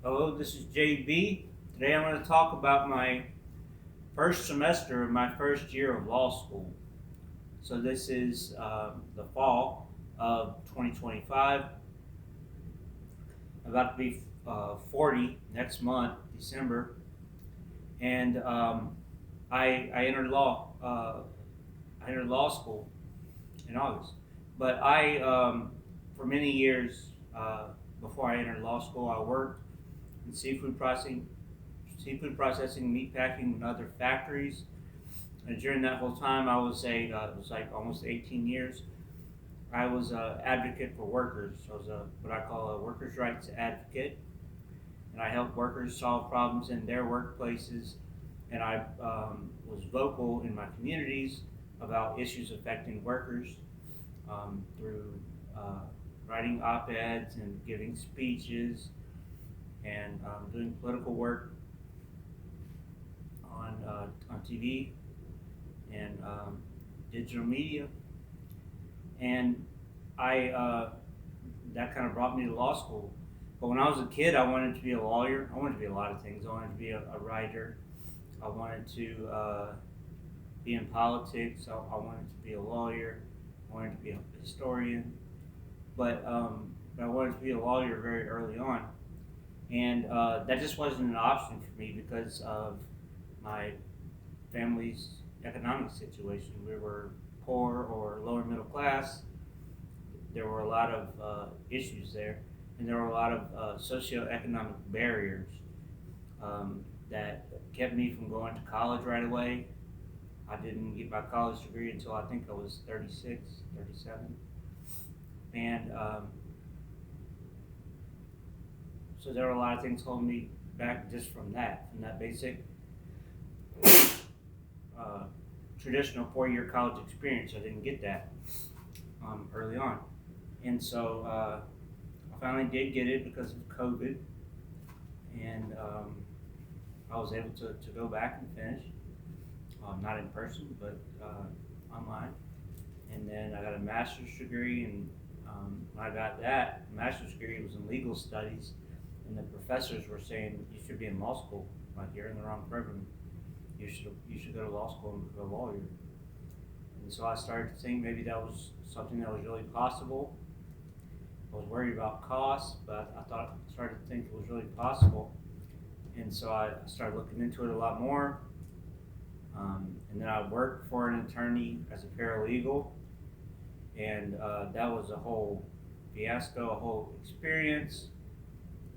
Hello, this is JB. Today I'm going to talk about my first semester of my first year of law school. So this is the fall of 2025. I'm about to be 40 next month, December, and I entered law. I entered law school in August, but for many years before I entered law school, I worked in seafood processing, meat packing, and other factories. And during that whole time, it was like almost 18 years. I was an advocate for workers. I was what I call a workers' rights advocate, and I helped workers solve problems in their workplaces. And I was vocal in my communities about issues affecting workers through writing op-eds and giving speeches and doing political work on TV and digital media. And I that kind of brought me to law school. But when I was a kid, I wanted to be a lawyer. I wanted to be a lot of things. I wanted to be a writer. I wanted to be in politics. I wanted to be a lawyer. I wanted to be a historian. But I wanted to be a lawyer very early on, and that just wasn't an option for me because of my family's economic situation. We were poor or lower middle class. There were a lot of issues there, and there were a lot of socioeconomic barriers that kept me from going to college right away. I didn't get my college degree until I think I was 36, 37. And so there were a lot of things holding me back just from that basic uh, traditional 4-year college experience. I didn't get that early on. And so I finally did get it because of COVID. And I was able to go back and finish, not in person, but online. And then I got a master's degree, and when I got that master's degree, it was in legal studies, and the professors were saying you should be in law school. Like, you're in the wrong program. You should go to law school and become a lawyer. And so I started to think maybe that was something that was really possible. I was worried about costs, but I started to think it was really possible. And so I started looking into it a lot more. And then I worked for an attorney as a paralegal, and that was a whole fiasco, a whole experience.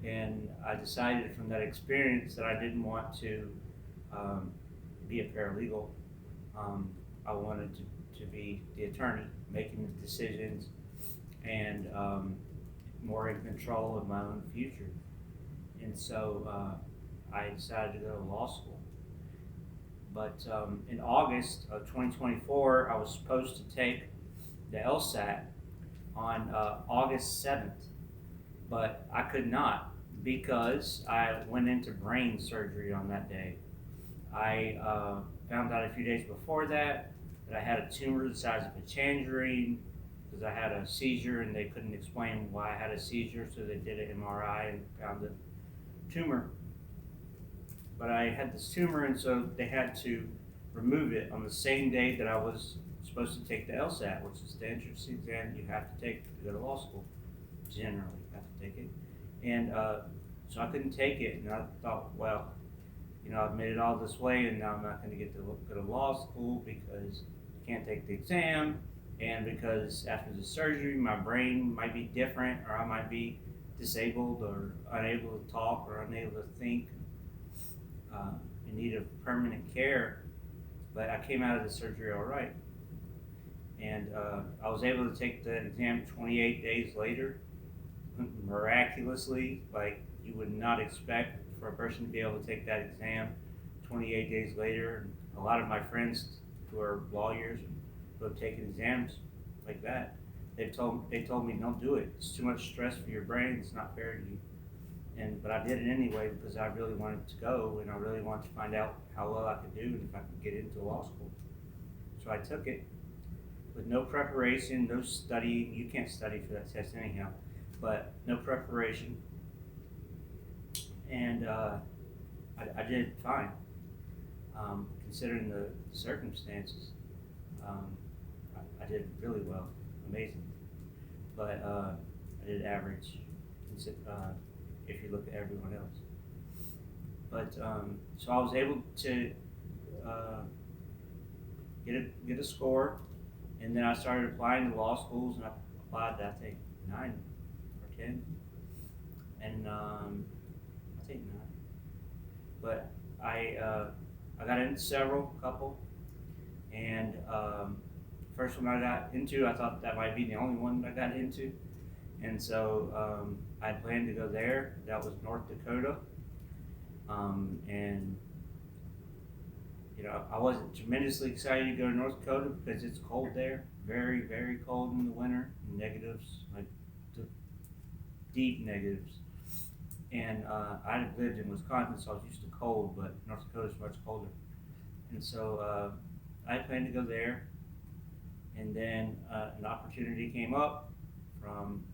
And I decided from that experience that I didn't want to be a paralegal. I wanted to be the attorney, making the decisions and more in control of my own future. And so I decided to go to law school. But in August of 2024, I was supposed to take the LSAT on August 7th, but I could not because I went into brain surgery on that day. I found out a few days before that I had a tumor the size of a tangerine because I had a seizure and they couldn't explain why I had a seizure, so they did an MRI and found a tumor. But I had this tumor, and so they had to remove it on the same day that I was supposed to take the LSAT, which is the entrance exam you have to take to go to law school. Generally, you have to take it. And so I couldn't take it, and I thought, well, I've made it all this way, and now I'm not going to get to go to law school because I can't take the exam, and because after the surgery, my brain might be different, or I might be disabled, or unable to talk, or unable to think, in need of permanent care. But I came out of the surgery all right, and I was able to take the exam 28 days later, miraculously, like you would not expect for a person to be able to take that exam 28 days later. A lot of my friends who are lawyers and who have taken exams like that, they told me don't do it. It's too much stress for your brain. It's not fair to you. But I did it anyway because I really wanted to go, and I really wanted to find out how well I could do and if I could get into law school. So I took it with no preparation, no studying. You can't study for that test anyhow, but no preparation. I did fine, considering the circumstances. Um, I did really well, amazing. But I did average, if you look at everyone else. But so I was able to uh, get a score, and then I started applying to law schools, and I applied to, I think, 9 or 10, and I think 9. But I got into several, couple, and first one I got into, I thought that might be the only one that I got into, and so I planned to go there. That was North Dakota, and I wasn't tremendously excited to go to North Dakota because it's cold there, very, very cold in the winter, negatives, like the deep negatives. And I had lived in Wisconsin, so I was used to cold, but North Dakota is much colder. And so I planned to go there, and then an opportunity came up from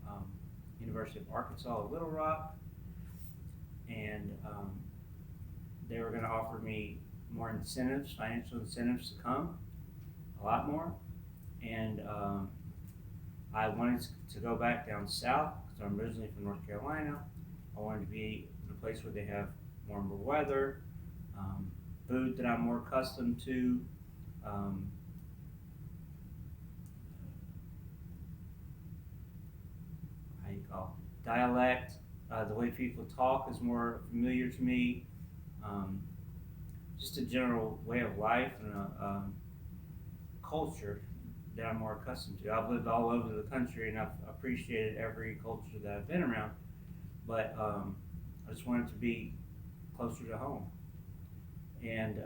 University of Arkansas at Little Rock, and they were going to offer me more incentives, financial incentives to come, a lot more. And I wanted to go back down south because I'm originally from North Carolina. I wanted to be in a place where they have warmer weather, food that I'm more accustomed to. Um, how you call dialect, the way people talk is more familiar to me. Um, just a general way of life and a culture that I'm more accustomed to. I've lived all over the country and I've appreciated every culture that I've been around, but I just wanted to be closer to home. And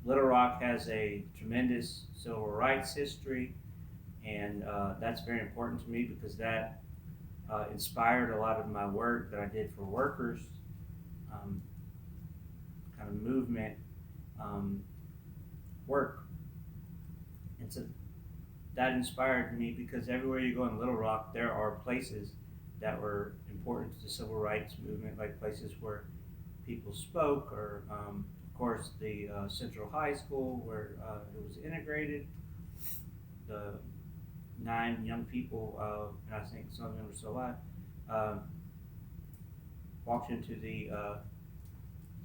Little Rock has a tremendous civil rights history, and that's very important to me because that inspired a lot of my work that I did for workers, um, kind of movement work. And so that inspired me because everywhere you go in Little Rock, there are places that were important to the civil rights movement, like places where people spoke, or of course the Central High School where it was integrated. The 9 young people, and I think some of them are still alive, uh, walked into the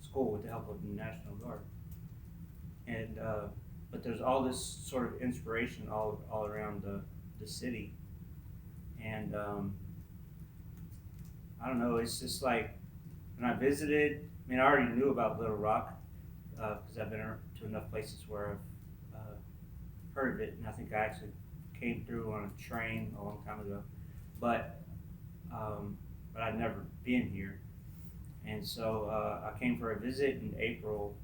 school with the help of the National Guard. And but there's all this sort of inspiration all around the city, and I don't know. It's just like when I visited. I mean, I already knew about Little Rock because I've been to enough places where I've heard of it, and I think I actually came through on a train a long time ago. But but I'd never been here, and so I came for a visit in April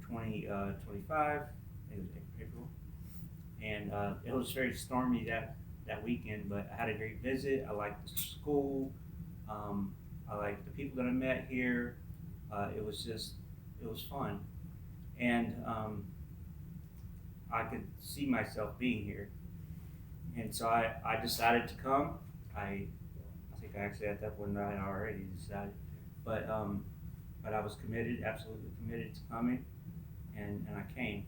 2025. I think it was April, and it was very stormy that weekend. But I had a great visit. I liked the school. I liked the people that I met here. It was fun, and I could see myself being here. And so I decided to come. I think I actually at that point I had already decided, but I was committed, absolutely committed to coming, and I came.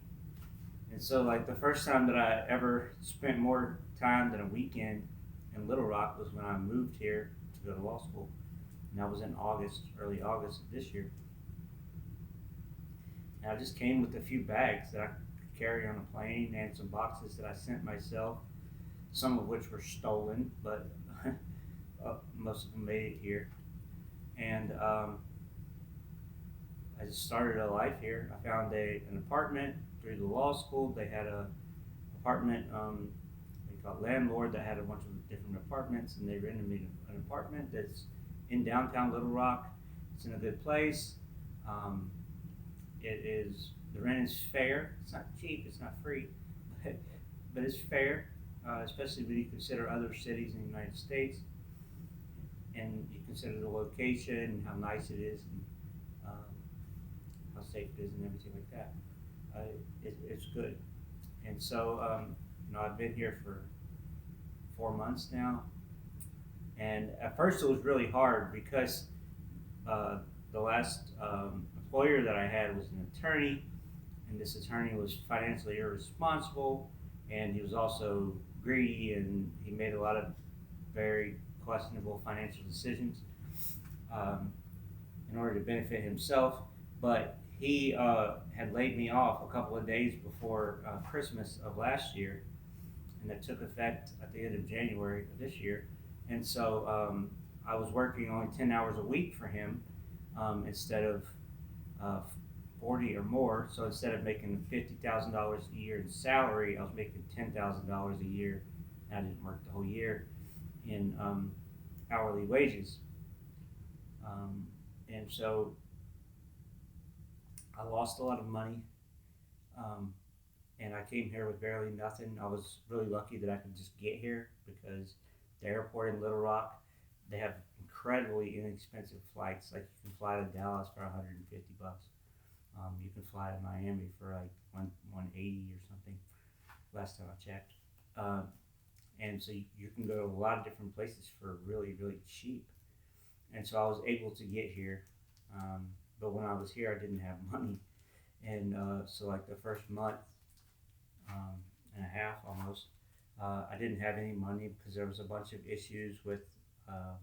And so like the first time that I ever spent more time than a weekend in Little Rock was when I moved here to go to law school, and that was in August, early August of this year. And I just came with a few bags that I could carry on a plane and some boxes that I sent myself, some of which were stolen, but most of them made it here. And I just started a life here. I found an apartment through the law school. They had a apartment, they call it landlord, that had a bunch of different apartments, and they rented me an apartment that's in downtown Little Rock. It's in a good place. The rent is fair. It's not cheap. It's not free, but it's fair, especially when you consider other cities in the United States, and you consider the location and how nice it is, and how safe it is, and everything like that. It's good. And so I've been here for 4 months now, and at first it was really hard because the last employer that I had was an attorney, and this attorney was financially irresponsible, and he was also greedy, and he made a lot of very questionable financial decisions um, in order to benefit himself. But he had laid me off a couple of days before Christmas of last year, and that took effect at the end of January of this year. And so I was working only 10 hours a week for him instead of uh, 40 or more. So instead of making $50,000 a year in salary, I was making $10,000 a year. And I didn't work the whole year in hourly wages. Um, and so I lost a lot of money. Um, and I came here with barely nothing. I was really lucky that I could just get here because the airport in Little Rock, they have incredibly inexpensive flights. Like you can fly to Dallas for 150 bucks. You can fly to Miami for like 180 or something. Last time I checked, um, and so you can go to a lot of different places for really cheap. And so I was able to get here, but when I was here, I didn't have money, and so like the first month and a half almost, I didn't have any money because there was a bunch of issues with uh,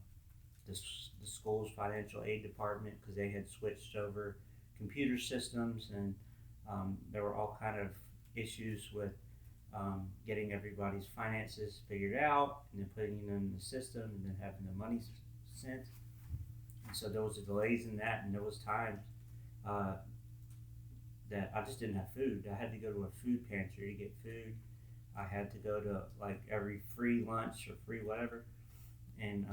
the school's financial aid department because they had switched over computer systems, and there were all kind of issues with getting everybody's finances figured out and then putting them in the system and then having the money sent. And so there was delays in that, and there was times uh, that I just didn't have food. I had to go to a food pantry to get food. I had to go to like every free lunch or free whatever, and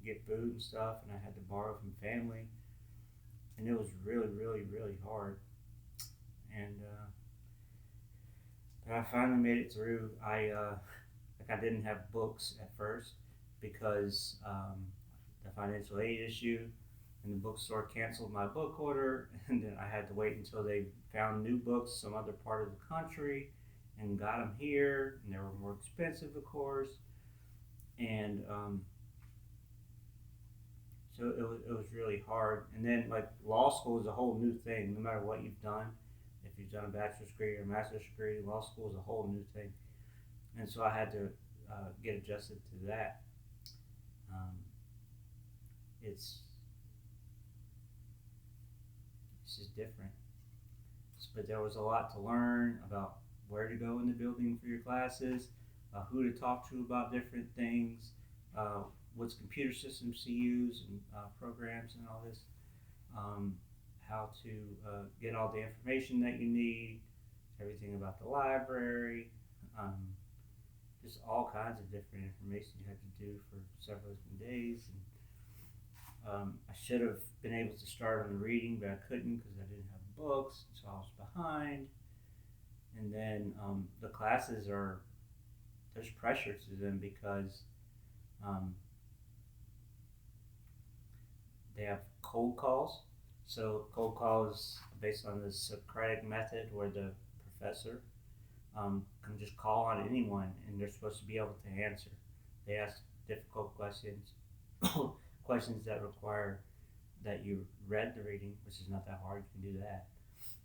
get food and stuff. And I had to borrow from family, and it was really hard. And but I finally made it through. I didn't have books at first because the financial aid issue, and the bookstore canceled my book order, and then I had to wait until they found new books some other part of the country and got them here, and they were more expensive, of course. And so it was really hard. And then like law school is a whole new thing. No matter what you've done, if you've done a bachelor's degree or a master's degree, law school is a whole new thing. And so I had to get adjusted to that. Um, it's it's just different. But there was a lot to learn about where to go in the building for your classes, who to talk to about different things, uh, what's computer systems to use and programs and all this, um, how to get all the information that you need, everything about the library, um, just all kinds of different information you had to do for several different days. And, I should have been able to start on the reading, but I couldn't because I didn't have books, so I was behind. And then the classes there's pressure to them because um, they have cold calls. So cold calls based on the Socratic method, where the professor can just call on anyone, and they're supposed to be able to answer. They ask difficult questions, questions that require that you read the reading, which is not that hard. You can do that,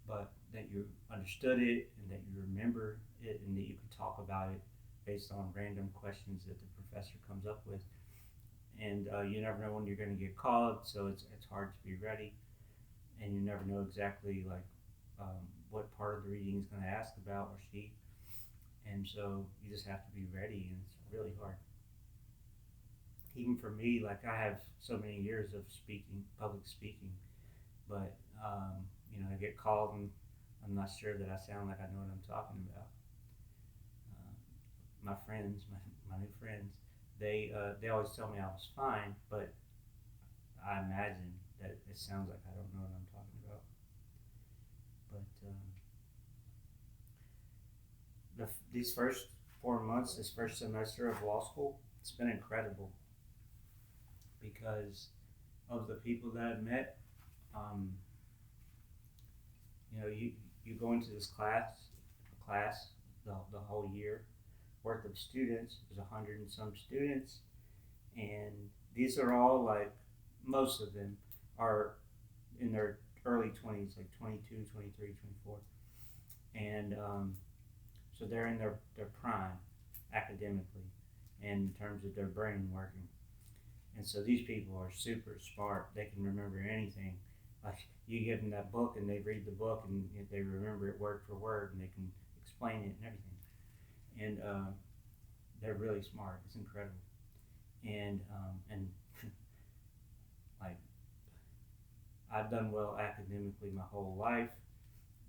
but that you understood it and that you remember it and that you can talk about it based on random questions that the professor comes up with. And you never know when you're going to get called, so it's hard to be ready, and you never know exactly like what part of the reading is going to ask about or she, and so you just have to be ready, and it's really hard. Even for me, like I have so many years of speaking, public speaking, but I get called and I'm not sure that I sound like I know what I'm talking about. My friends, my new friends, they always tell me I was fine, but I imagine that it sounds like I don't know what I'm talking about. But these first 4 months, this first semester of law school, it's been incredible because of the people that I've met. Um, you go into this class the whole year worth of students. There's 100 and some students, and these are all like most of them are in their early 20s, like 22, 23, 24. And so they're in their prime academically and in terms of their brain working. And so these people are super smart. They can remember anything. Like you give them that book and they read the book and they remember it word for word and they can explain it and everything. And they're really smart. It's incredible. And like I've done well academically my whole life.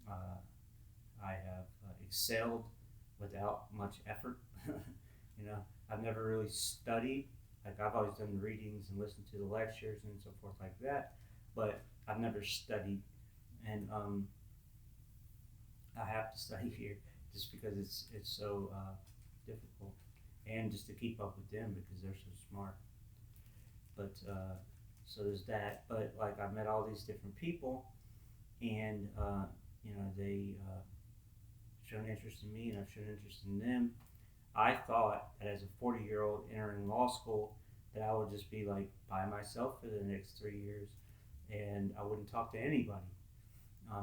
Uh, I have excelled without much effort. I've never really studied. Like I've always done readings and listened to the lectures and so forth like that, but I've never studied. And I have to study here just because it's so difficult, and just to keep up with them because they're so smart. But so there's that. But like I've met all these different people, and they shown interest in me, and I've shown interest in them. I thought that as a 40-year-old entering law school, that I would just be like by myself for the next 3 years, and I wouldn't talk to anybody,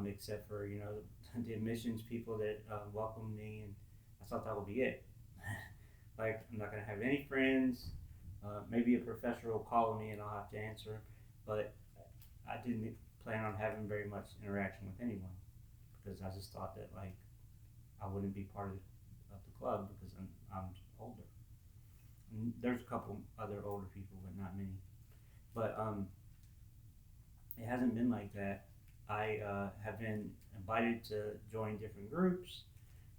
except for the admissions people that welcomed me, and I thought that would be it. Like I'm not gonna have any friends. Maybe a professor will call me and I'll have to answer, but I didn't plan on having very much interaction with anyone because I just thought that like I wouldn't be part of the club because I'm older. And there's a couple other older people, but not many. But it hasn't been like that. I have been invited to join different groups.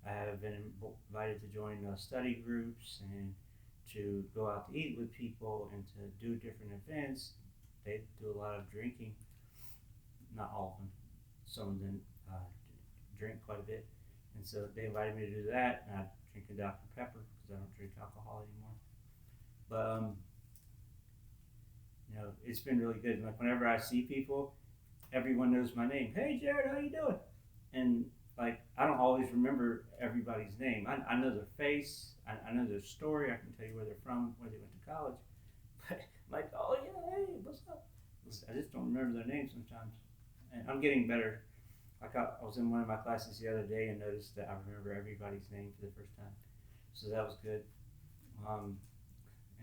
I have been invited to join study groups and to go out to eat with people and to do different events. They do a lot of drinking, not all of them. Some of them drink quite a bit, and so they invited me to do that. And I drink a Dr. Pepper because I don't drink alcohol anymore. But it's been really good. Like whenever I see people, everyone knows my name. Hey, Jared, how you doing? And like I don't always remember everybody's name. I know their face. I know their story. I can tell you where they're from, where they went to college. But like, oh yeah, hey, what's up? I just don't remember their names sometimes. And I'm getting better. Like I was in one of my classes the other day and noticed that I remember everybody's name for the first time. So that was good.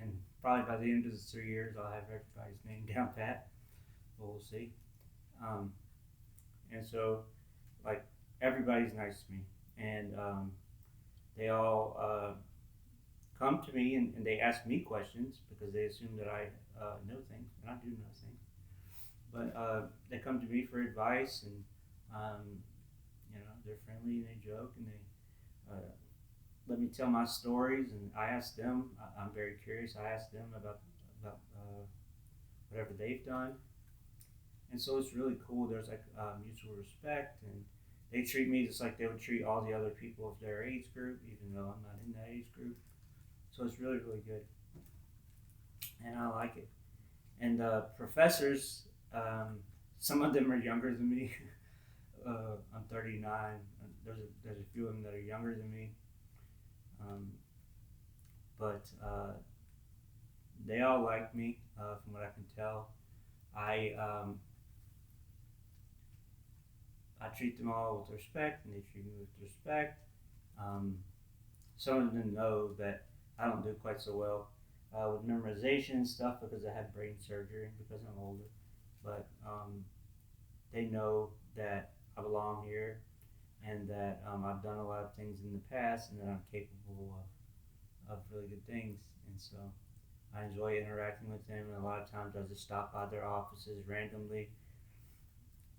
And probably by the end of the 3 years, I'll have everybody's name down pat. But we'll see. Um, and so, like, everybody's nice to me. And they all come to me and they ask me questions because they assume that I know things, and I do know things. But they come to me for advice, and they're friendly and they joke and they let me tell my stories, and I ask them. I'm very curious. I ask them about whatever they've done, and so it's really cool. There's like mutual respect, and they treat me just like they would treat all the other people of their age group, even though I'm not in that age group. So it's really, really good, and I like it. And professors, some of them are younger than me. I'm 39. There's a few of them that are younger than me, but they all like me from what I can tell. I I treat them all with respect, and they treat me with respect. Um, some of them know that I don't do quite so well with memorization and stuff because I had brain surgery because I'm older. But they know that I belong here and that I've done a lot of things in the past and that I'm capable of really good things. And so I enjoy interacting with them. And a lot of times I just stop by their offices randomly.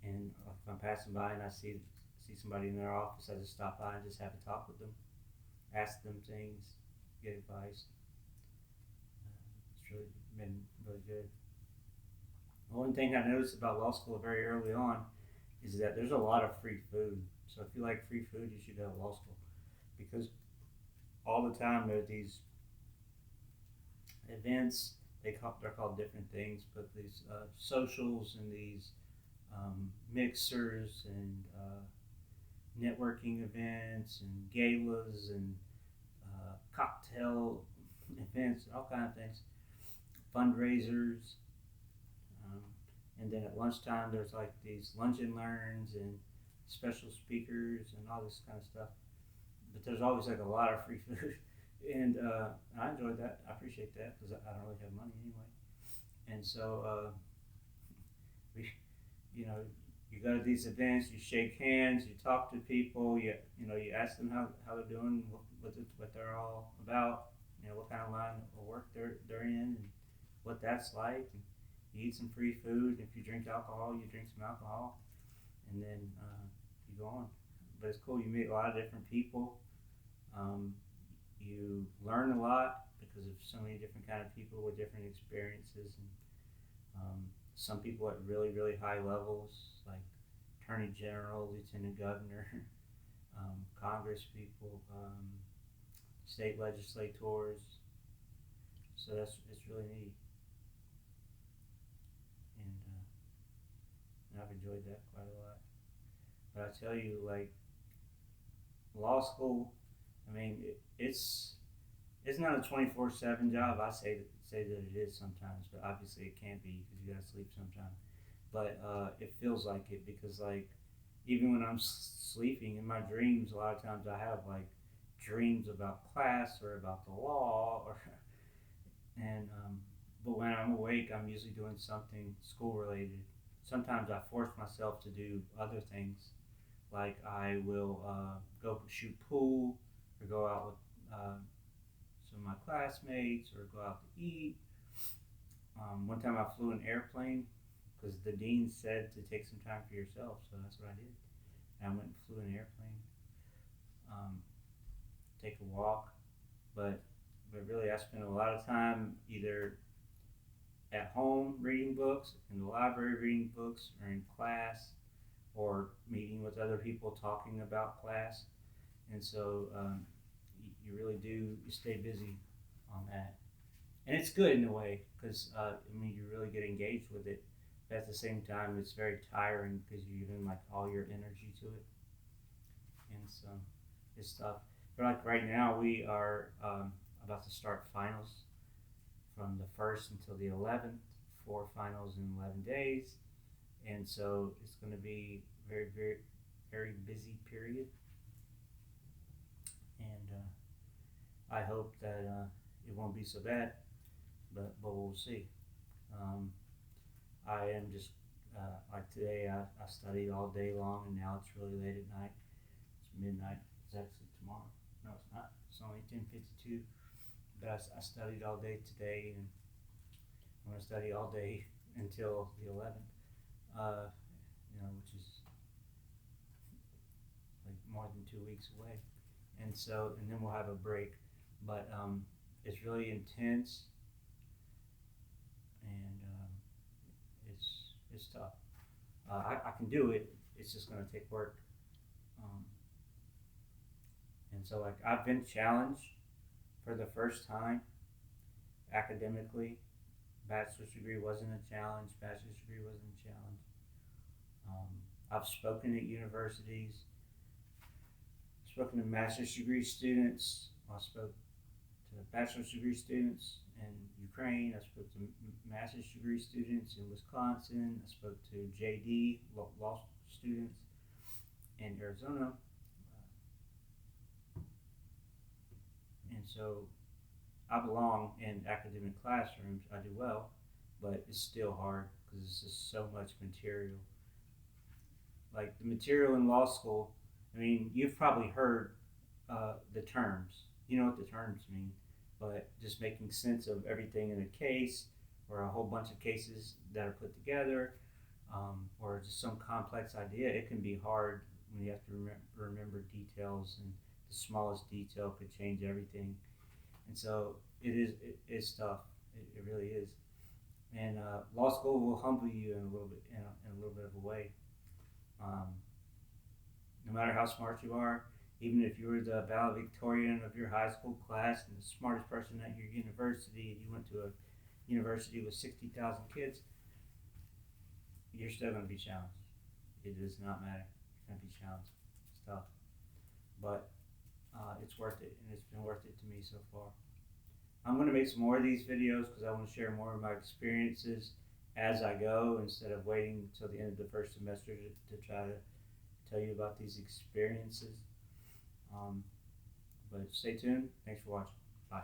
And if I'm passing by and I see somebody in their office, I just stop by and just have a talk with them, ask them things, get advice. It's really been really good. One thing I noticed about law school very early on is that there's a lot of free food. So if you like free food, you should go to law school because all the time there are these events. They're called different things, but these socials and these mixers and networking events and galas and cocktail events, all kind of things, fundraisers, and then at lunchtime there's like these lunch and learns and special speakers and all this kind of stuff. But there's always like a lot of free food, and I enjoyed that. I appreciate that because I don't really have money anyway. And so we, you know, you go to these events, you shake hands, you talk to people, you ask them how they're doing, what they're all about, what kind of line of work they're in, and what that's like. And you eat some free food. If you drink alcohol, you drink some alcohol, and then you go on. But it's cool. You meet a lot of different people. Um, you learn a lot because of so many different kind of people with different experiences, and some people at really really high levels, like attorney general, lieutenant governor, Congress people, state legislators. So it's really neat, and I've enjoyed that quite a lot. But I tell you, like law school, I mean, it's not a 24/7 job. I say that it is sometimes, but obviously it can't be because you gotta sleep sometimes. But it feels like it because like even when I'm sleeping in my dreams, a lot of times I have like dreams about class or about the law or and but when I'm awake, I'm usually doing something school related. Sometimes I force myself to do other things, like I will go shoot pool or go out with some of my classmates or go out to eat. One time I flew an airplane because the dean said to take some time for yourself, so that's what I did. And I went and flew an airplane, take a walk, but really I spent a lot of time either at home reading books, in the library reading books, or in class, or meeting with other people talking about class. And so you really do you stay busy on that, and it's good in a way because you really get engaged with it. But at the same time, it's very tiring because you're giving like all your energy to it, and so it's tough. But like right now, we are about to start finals from the 1st until the 11th, 4 finals in 11 days, and so it's going to be very very very busy period, and I hope that it won't be so bad, but we'll see. Um, I am just like today. I studied all day long, and now it's really late at night. It's midnight. It's actually tomorrow. No, it's not. It's only 10:52. But I studied all day today, and I'm going to study all day until the 11th. Uh, which is like more than 2 weeks away, and then we'll have a break. But it's really intense, and it's tough. I can do it. It's just going to take work. Um, and so like I've been challenged for the first time academically. Bachelor's degree wasn't a challenge. Bachelor's degree wasn't a challenge. I've spoken at universities. Spoken to master's degree students. I spoke to bachelor's degree students in Ukraine. I spoke to master's degree students in Wisconsin. I spoke to JD law students in Arizona. And so I belong in academic classrooms. I do well, but it's still hard because it's just so much material. Like the material in law school, I mean, you've probably heard the terms. You know what the terms mean, but just making sense of everything in a case or a whole bunch of cases that are put together, or just some complex idea, it can be hard when you have to remember details, and the smallest detail could change everything. And so it's tough. It really is. And law school will humble you in a little bit, in a little bit of a way. Um, no matter how smart you are, even if you were the valedictorian of your high school class and the smartest person at your university, and you went to a university with 60,000 kids, you're still going to be challenged. It does not matter. You're going to be challenged. It's tough. But it's worth it, and it's been worth it to me so far. I'm going to make some more of these videos because I want to share more of my experiences as I go instead of waiting until the end of the first semester to try to tell you about these experiences. Um, but stay tuned. Thanks for watching. Bye.